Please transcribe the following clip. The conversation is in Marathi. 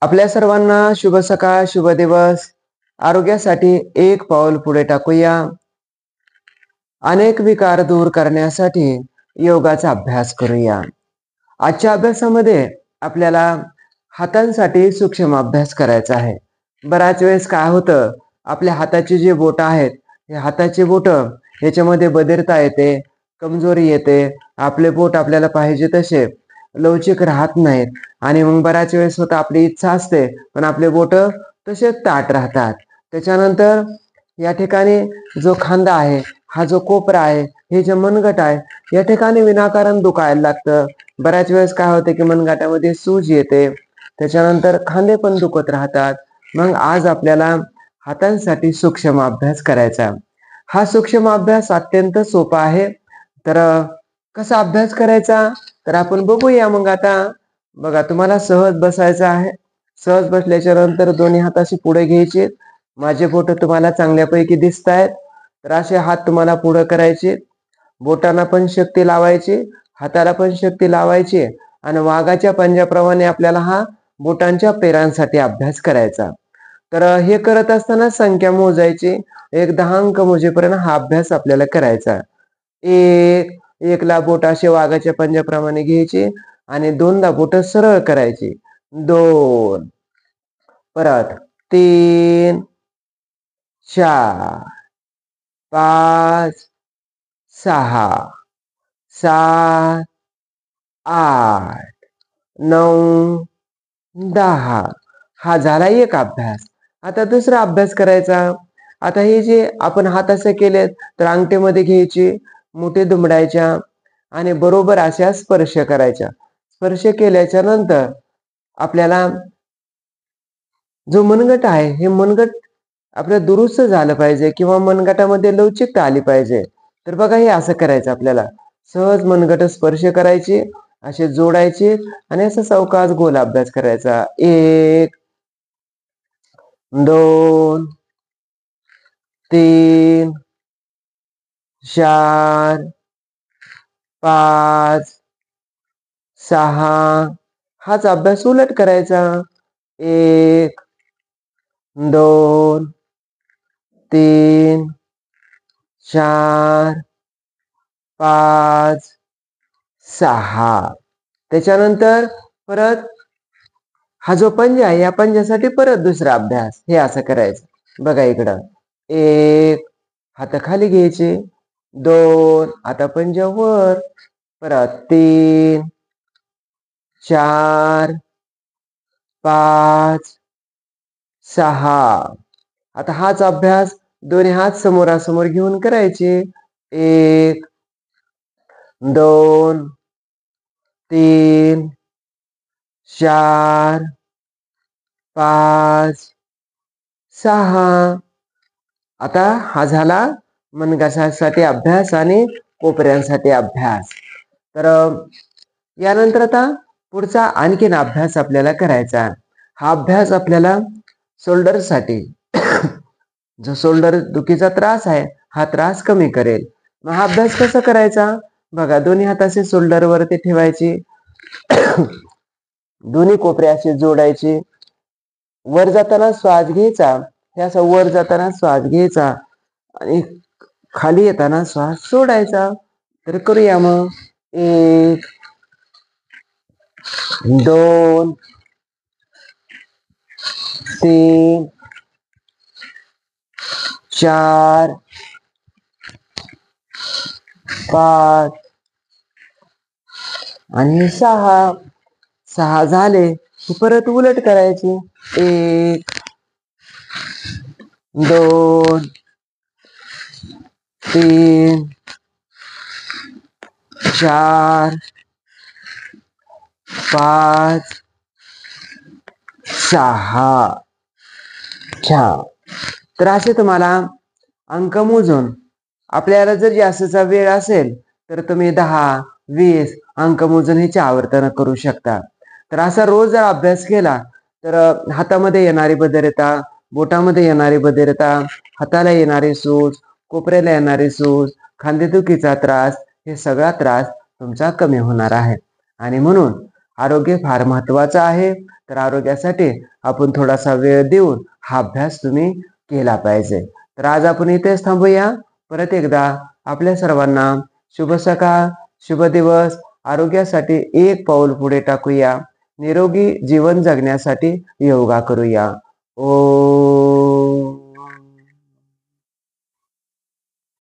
आपल्या सर्वांना शुभ सकाळ, शुभ दिवस. आरोग्यासाठी एक पाऊल पुढे टाकूया. अनेक विकार दूर करण्यासाठी योगाचा अभ्यास करूया. आजच्या अभ्यासामध्ये आपल्याला हातांसाठी सूक्ष्म अभ्यास करायचा आहे. बऱ्याच वेळेस काय होतं, आपल्या हाताची जी बोटं आहेत, हे हाताची बोटं याच्यामध्ये बधिरता येते, कमजोरी येते. आपले बोट आपल्याला पाहिजे तसे लवचिक राहत नाहीत आणि मग बऱ्याच वेळेस होतं, आपली इच्छा असते पण आपले बोटं तसेच ताठ राहतात. त्याच्यानंतर या ठिकाणी जो खांदा आहे, हा जो कोपरा आहे, हे जे मनगट आहे, या ठिकाणी विनाकारण दुखायला लागतं. बऱ्याच वेळेस काय होते की मनगटामध्ये सूज येते, त्याच्यानंतर खांदे पण दुखत राहतात. मग आज आपल्याला हातांसाठी सूक्ष्म अभ्यास करायचा. हा सूक्ष्म अभ्यास अत्यंत सोपा आहे. तर कसा अभ्यास करायचा तर आपण बघूया. मग आता बघा, तुम्हाला सहज बसायचं आहे. सहज बसल्याच्या नंतर दोन्ही हात असे पुढे घ्यायचे. माझे बोट तुम्हाला चांगल्यापैकी दिसत आहेत, तर असे हात तुम्हाला पुढे करायचे. बोटांना पण शक्ती लावायची, हाताला पण शक्ती लावायची आणि वाघाच्या पंजाप्रमाणे आपल्याला हा बोटांच्या पेरांसाठी अभ्यास करायचा. तर हे करत असताना संख्या मोजायची. 10 अंक मोजेपर्यंत हा अभ्यास आपल्याला करायचा. एकला बोट असे वाघाच्या पंजाप्रमाणे घ्यायचे आणि 2दा बोट सरळ करायची. 2, परत 3, 4, 5, 6, 7, 8, 9, 10. हा झाला एक अभ्यास. आता दुसरा अभ्यास करायचा. आता हे जे आपण हात असे केलेत तर अंगठेमध्ये घ्यायची, मुठी दुमडायच्या आणि बरोबर अशा स्पर्श करायच्या. स्पर्श केल्याच्या नंतर आपल्याला जो मनगट आहे, हे मनगट आपलं दुरुस्त झालं पाहिजे किंवा मनगटामध्ये लवचिकता आली पाहिजे. तर बघा, हे असं करायचं. आपल्याला सहज मनगट स्पर्श करायची, असे जोडायचे आणि असं सावकाश गोल अभ्यास करायचा. 1, 2, 3, 4, 5, 6. हाच अभ्यास उलट करायचा. 1, 2, 3, 4, 5, 6. त्याच्यानंतर परत हा जो पंजा आहे, या पंजासाठी परत दुसरा अभ्यास. हे असं करायचं. बघा इकडं, 1 हात खाली घ्यायचे, 2 आता पंजा वर, परत 3, 4, 5, 6. आता हाच अभ्यास दोन्ही हात समोरासमोर घेऊन करायचे. 1, 2, 3, 4, 5, 6. आता हा झाला मनगटासाठी अभ्यास आणि कोपऱ्यांसाठी अभ्यास. तर यानंतर आता पुढचा आणखीन अभ्यास आपल्याला करायचा. हा अभ्यास आपल्याला शोल्डरसाठी जो शोल्डर दुखीचा त्रास आहे, हा त्रास कमी करेल. मग हा अभ्यास कसा करायचा बघा, दोन्ही हात असे शोल्डरवरती ठेवायचे, दोन्ही कोपरे असे जोडायचे. वर जाताना श्वास घ्यायचा, हे असं वर जाताना श्वास घ्यायचा आणि खाली येताना श्वास सोडायचा. तर करूया मग. 1, 2, 3, 4, 5 आणि 6. 6 झाले की परत उलट करायचे. 1, 2, 3, 4, 5, 6. छान. तर असे तुम्हाला अंक मोजून, आपल्याला जर जास्तचा वेळ असेल तर तुम्ही 10, 20 अंक मोजून ह्याची आवर्तन करू शकता. तर असा रोज जर अभ्यास केला तर हातामध्ये येणारी बधिरता, बोटामध्ये येणारी बधिरता, हाताला येणारी सूज, कोपऱ्याला येणारी सूज, खांदेदुखीचा त्रास, हे सगळा त्रास तुमचा कमी होणार आहे. आणि म्हणून आरोग्य फार महत्वाचं आहे, तर आरोग्यासाठी आपण थोडासा वेळ देऊन हा अभ्यास तुम्ही केला पाहिजे. तर आज आपण इथेच थांबूया. परत एकदा आपल्या सर्वांना शुभ सकाळ, शुभ दिवस. आरोग्यासाठी एक पाऊल पुढे टाकूया. निरोगी जीवन जगण्यासाठी योगा करूया. ओम